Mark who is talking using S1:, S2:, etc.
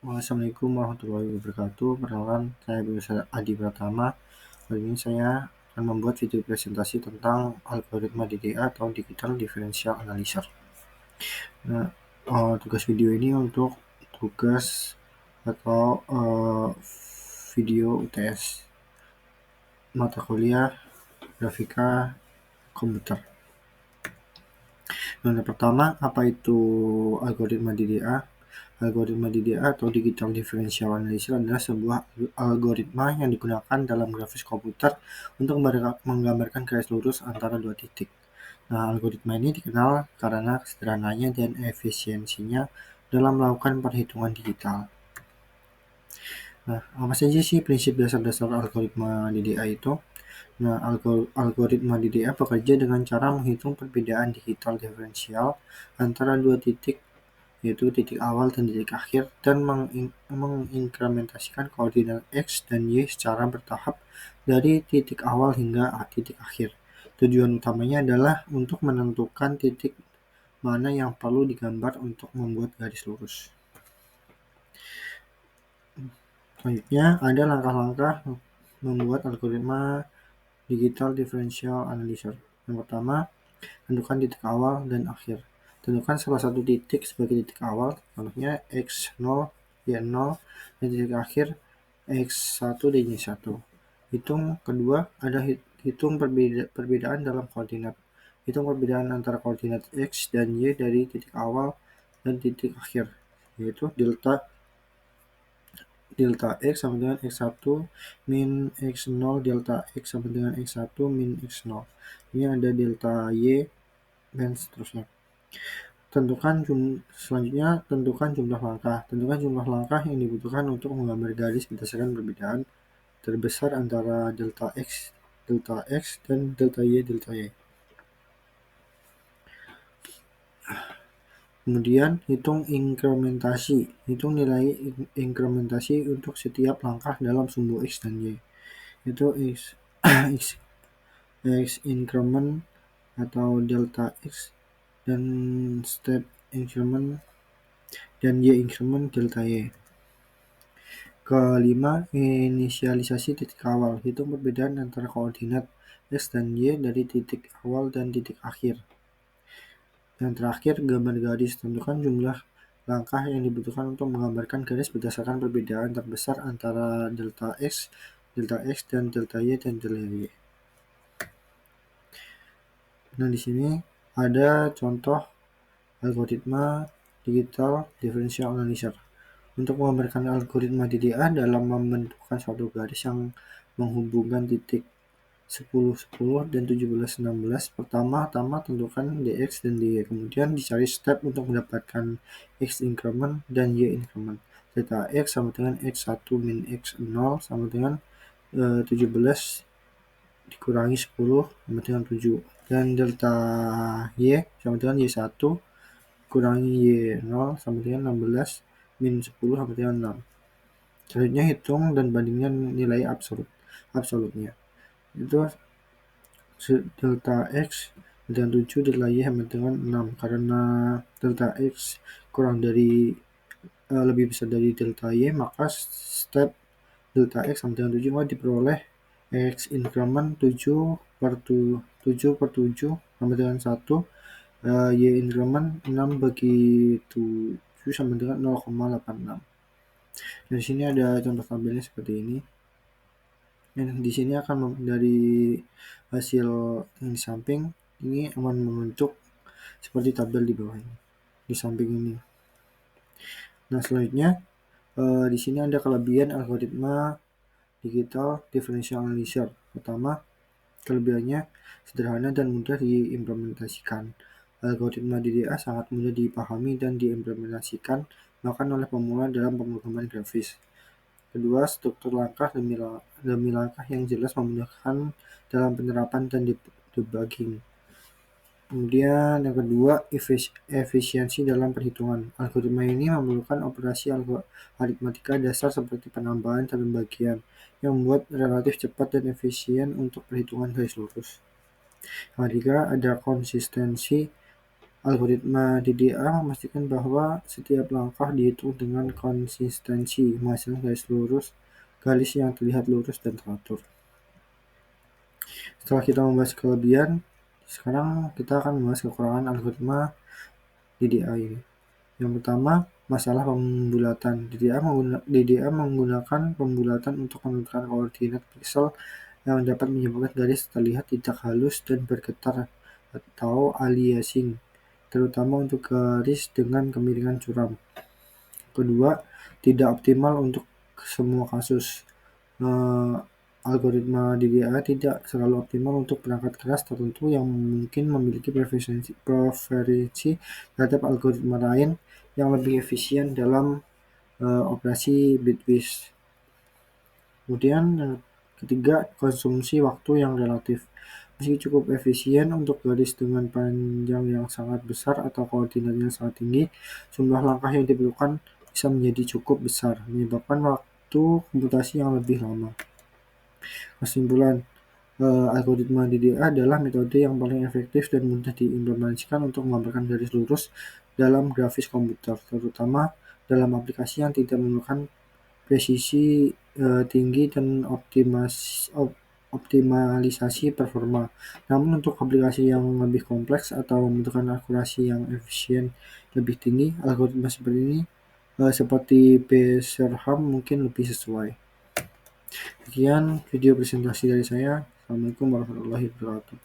S1: Assalamualaikum warahmatullahi wabarakatuh. Perkenalkan, saya Bisa Adi Pratama. Kali ini saya akan membuat video presentasi tentang algoritma DDA atau Digital Differential Analyzer. Nah, tugas video ini untuk tugas atau video UTS mata kuliah grafika komputer. Nah, yang pertama, apa itu algoritma DDA? Algoritma DDA atau Digital Differential Analysis adalah sebuah algoritma yang digunakan dalam grafis komputer untuk menggambarkan garis lurus antara dua titik. Nah, algoritma ini dikenal karena sederhananya dan efisiensinya dalam melakukan perhitungan digital. Nah, apa saja sih prinsip dasar-dasar algoritma DDA itu? Nah, algoritma DDA bekerja dengan cara menghitung perbedaan digital diferensial antara dua titik, yaitu titik awal dan titik akhir, dan menginkrementasikan koordinat X dan Y secara bertahap dari titik awal hingga titik akhir. Tujuan utamanya adalah untuk menentukan titik mana yang perlu digambar untuk membuat garis lurus. Selanjutnya, ada langkah-langkah membuat algoritma Digital Differential Analyzer. Yang pertama, tentukan titik awal dan akhir. Tentukan salah satu titik sebagai titik awal, contohnya x0, y0, dan titik akhir x1 dan y1. Kedua, ada hitung perbedaan dalam koordinat. Hitung perbedaan antara koordinat x dan y dari titik awal dan titik akhir, yaitu delta x sama dengan x1 min x0 delta x sama dengan x1 min x0. Ini ada delta y dan seterusnya. Selanjutnya, tentukan jumlah langkah. Tentukan jumlah langkah yang dibutuhkan untuk menggambar garis berdasarkan perbedaan terbesar antara delta x, dan delta y. Kemudian, hitung inkrementasi. Hitung nilai inkrementasi untuk setiap langkah dalam sumbu x dan y. Itu x increment atau delta x, dan step increment dan y increment delta y. Kelima, inisialisasi titik awal. Hitung perbedaan antara koordinat x dan y dari titik awal dan titik akhir. Yang terakhir, gambar garis. Tentukan jumlah langkah yang dibutuhkan untuk menggambarkan garis berdasarkan perbedaan terbesar antara delta x, dan delta y, dan delta y. Nah, di sini ada contoh algoritma Digital Differential Analyzer. Untuk menggambarkan algoritma DDA dalam membentukkan suatu garis yang menghubungkan titik 10, 10 dan 17, 16, pertama-tama tentukan dx dan dy, kemudian dicari step untuk mendapatkan x increment dan y increment. Delta x sama dengan x1 min x0 sama dengan 17 dikurangi 10 sama dengan 7, dan delta y sama dengan y1 kurangi y0 sama dengan 16 min 10 sama dengan 6. Selanjutnya, hitung dan bandingkan nilai absolutnya. Itu delta x dengan 7, delta y sama dengan 6. Karena delta x lebih besar dari delta y, maka step delta x sama dengan 7 maka diperoleh x increment 7/7 sama dengan 1, y increment 6 bagi 7 sama dengan 0,86. Dan di sini ada contoh tabelnya seperti ini. Dan di sini akan dari hasil yang di samping ini akan membentuk seperti tabel di bawah ini, di samping ini. Nah, selanjutnya di sini ada kelebihan algoritma Digital Differential Analyzer. Pertama, kelebihannya sederhana dan mudah diimplementasikan. Algoritma DDA sangat mudah dipahami dan diimplementasikan bahkan oleh pemula dalam pemrograman grafis. Kedua, struktur langkah demi langkah yang jelas memudahkan dalam penerapan dan debugging. Kemudian yang kedua, efisiensi dalam perhitungan. Algoritma ini memerlukan operasi aritmatika dasar seperti penambahan dan pembagian yang membuat relatif cepat dan efisien untuk perhitungan garis lurus. Yang ketiga, ada konsistensi Algoritma DDA memastikan bahwa setiap langkah dihitung dengan konsistensi, menghasilkan garis yang terlihat lurus dan teratur. Setelah kita membahas kelebihan, sekarang kita akan membahas kekurangan algoritma DDA ini. Yang pertama, masalah pembulatan. DDA menggunakan pembulatan untuk menentukan koordinat piksel yang dapat menyebabkan garis terlihat tidak halus dan bergetar atau aliasing, terutama untuk garis dengan kemiringan curam. Kedua, tidak optimal untuk semua kasus. Algoritma DDA tidak selalu optimal untuk perangkat keras tertentu yang mungkin memiliki preferensi terhadap algoritma lain yang lebih efisien dalam operasi bitwise. Kemudian yang ketiga, konsumsi waktu yang relatif. Meski cukup efisien untuk garis dengan panjang yang sangat besar atau koordinat yang sangat tinggi, jumlah langkah yang diperlukan bisa menjadi cukup besar, menyebabkan waktu komputasi yang lebih lama. Kesimpulan, algoritma DDA adalah metode yang paling efektif dan mudah diimplementasikan untuk menggambarkan garis lurus dalam grafis komputer, terutama dalam aplikasi yang tidak memerlukan presisi tinggi dan optimalisasi performa. Namun untuk aplikasi yang lebih kompleks atau membutuhkan akurasi yang efisien lebih tinggi, algoritma seperti ini seperti Beserham mungkin lebih sesuai. Sekian video presentasi dari saya. Assalamualaikum warahmatullahi wabarakatuh.